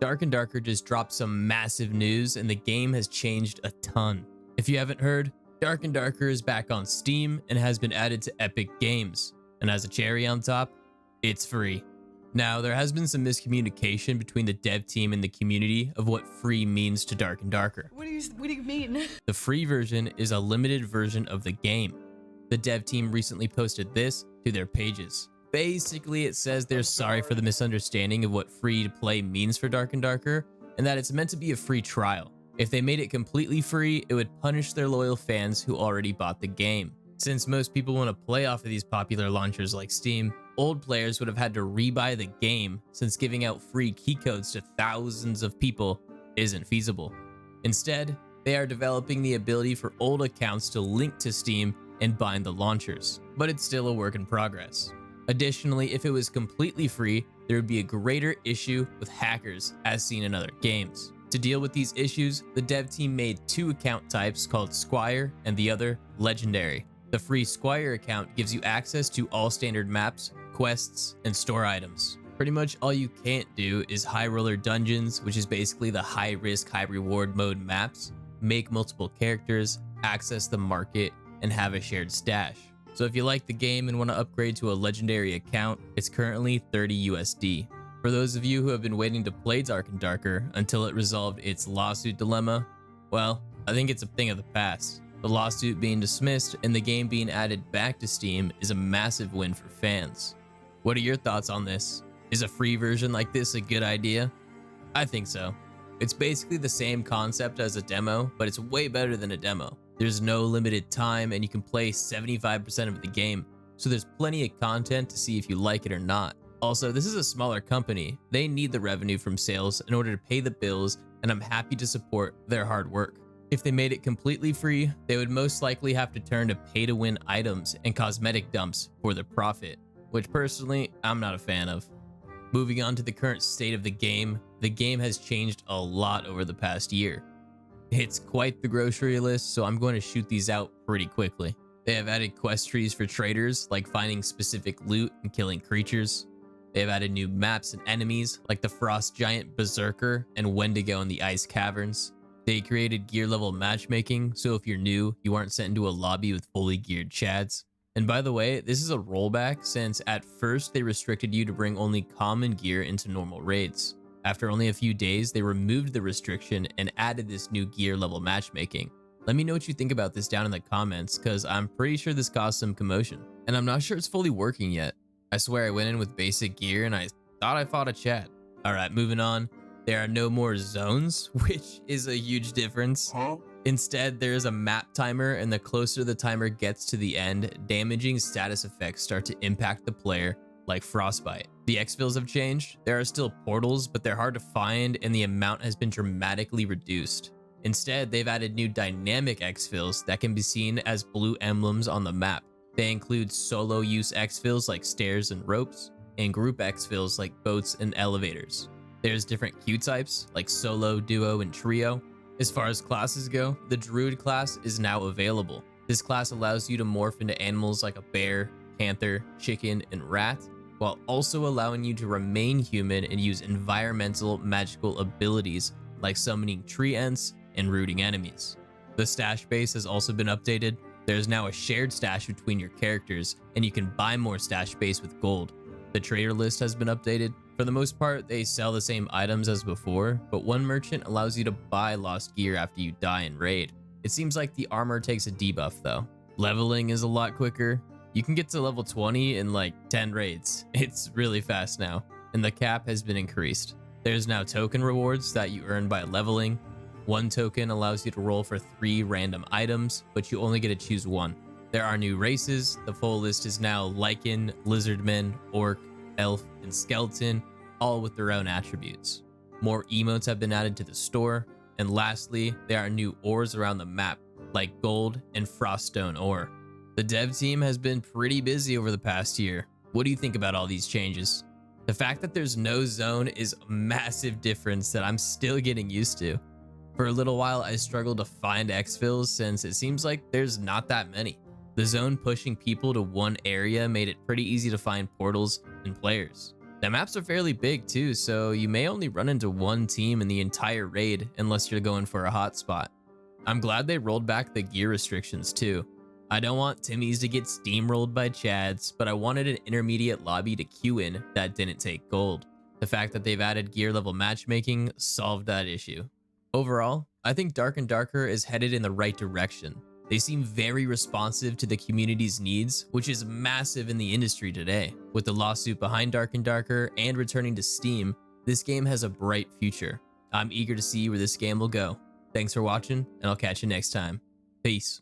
Dark and Darker just dropped some massive news and the game has changed a ton. If you haven't heard, Dark and Darker is back on Steam and has been added to Epic Games. And as a cherry on top, it's free. Now, there has been some miscommunication between the dev team and the community of what free means to Dark and Darker. What do you mean? The free version is a limited version of the game. The dev team recently posted this to their pages. Basically, it says they're sorry for the misunderstanding of what free to play means for Dark and Darker, and that it's meant to be a free trial. If they made it completely free, it would punish their loyal fans who already bought the game. Since most people want to play off of these popular launchers like Steam, old players would have had to rebuy the game, since giving out free key codes to thousands of people isn't feasible. Instead, they are developing the ability for old accounts to link to Steam and bind the launchers, but it's still a work in progress. Additionally, if it was completely free, there would be a greater issue with hackers as seen in other games. To deal with these issues, the dev team made two account types called Squire and the other Legendary. The free Squire account gives you access to all standard maps, quests, and store items. Pretty much all you can't do is high roller dungeons, which is basically the high risk, high reward mode maps, make multiple characters, access the market, and have a shared stash. So if you like the game and want to upgrade to a legendary account, it's currently 30 USD. For those of you who have been waiting to play Dark and Darker until it resolved its lawsuit dilemma, well, I think it's a thing of the past. The lawsuit being dismissed and the game being added back to Steam is a massive win for fans. What are your thoughts on this? Is a free version like this a good idea? I think so. It's basically the same concept as a demo, but it's way better than a demo. There's no limited time and you can play 75% of the game, so there's plenty of content to see if you like it or not. Also, this is a smaller company. They need the revenue from sales in order to pay the bills, and I'm happy to support their hard work. If they made it completely free, they would most likely have to turn to pay-to-win items and cosmetic dumps for their profit, which personally, I'm not a fan of. Moving on to the current state of the game has changed a lot over the past year. It's quite the grocery list, so I'm going to shoot these out pretty quickly. They have added quest trees for traders, like finding specific loot and killing creatures. They have added new maps and enemies, like the Frost Giant Berserker and Wendigo in the Ice Caverns. They created gear level matchmaking, so if you're new, you aren't sent into a lobby with fully geared chads. And by the way, this is a rollback since at first they restricted you to bring only common gear into normal raids. After only a few days, they removed the restriction and added this new gear level matchmaking. Let me know what you think about this down in the comments, cause I'm pretty sure this caused some commotion. And I'm not sure it's fully working yet. I swear I went in with basic gear and I thought I fought a Chad. Alright, moving on. There are no more zones, which is a huge difference. Instead, there is a map timer, and the closer the timer gets to the end, damaging status effects start to impact the player, like frostbite. The exfils have changed. There are still portals, but they're hard to find and the amount has been dramatically reduced. Instead, they've added new dynamic exfils that can be seen as blue emblems on the map. They include solo use exfils like stairs and ropes, and group exfils like boats and elevators. There's different queue types like solo, duo, and trio. As far as classes go, the Druid class is now available. This class allows you to morph into animals like a bear, panther, chicken, and rat, while also allowing you to remain human and use environmental magical abilities like summoning tree ents and rooting enemies. The stash base has also been updated. There's now a shared stash between your characters, and you can buy more stash base with gold. The trader list has been updated. For the most part, they sell the same items as before, but one merchant allows you to buy lost gear after you die in raid. It seems like the armor takes a debuff though. Leveling is a lot quicker. You can get to level 20 in like 10 raids. It's really fast now, and the cap has been increased. There's now token rewards that you earn by leveling. One token allows you to roll for 3 random items, but you only get to choose one. There are new races. The full list is now Lycan, Lizardman, Orc, Elf, and Skeleton, all with their own attributes. More emotes have been added to the store, and lastly, there are new ores around the map, like gold and froststone ore. The dev team has been pretty busy over the past year. What do you think about all these changes? The fact that there's no zone is a massive difference that I'm still getting used to. For a little while, I struggled to find exfils since it seems like there's not that many. The zone pushing people to one area made it pretty easy to find portals and players. The maps are fairly big too, so you may only run into one team in the entire raid unless you're going for a hotspot. I'm glad they rolled back the gear restrictions too. I don't want Timmy's to get steamrolled by Chads, but I wanted an intermediate lobby to queue in that didn't take gold. The fact that they've added gear level matchmaking solved that issue. Overall, I think Dark and Darker is headed in the right direction. They seem very responsive to the community's needs, which is massive in the industry today. With the lawsuit behind Dark and Darker and returning to Steam, this game has a bright future. I'm eager to see where this game will go. Thanks for watching, and I'll catch you next time. Peace.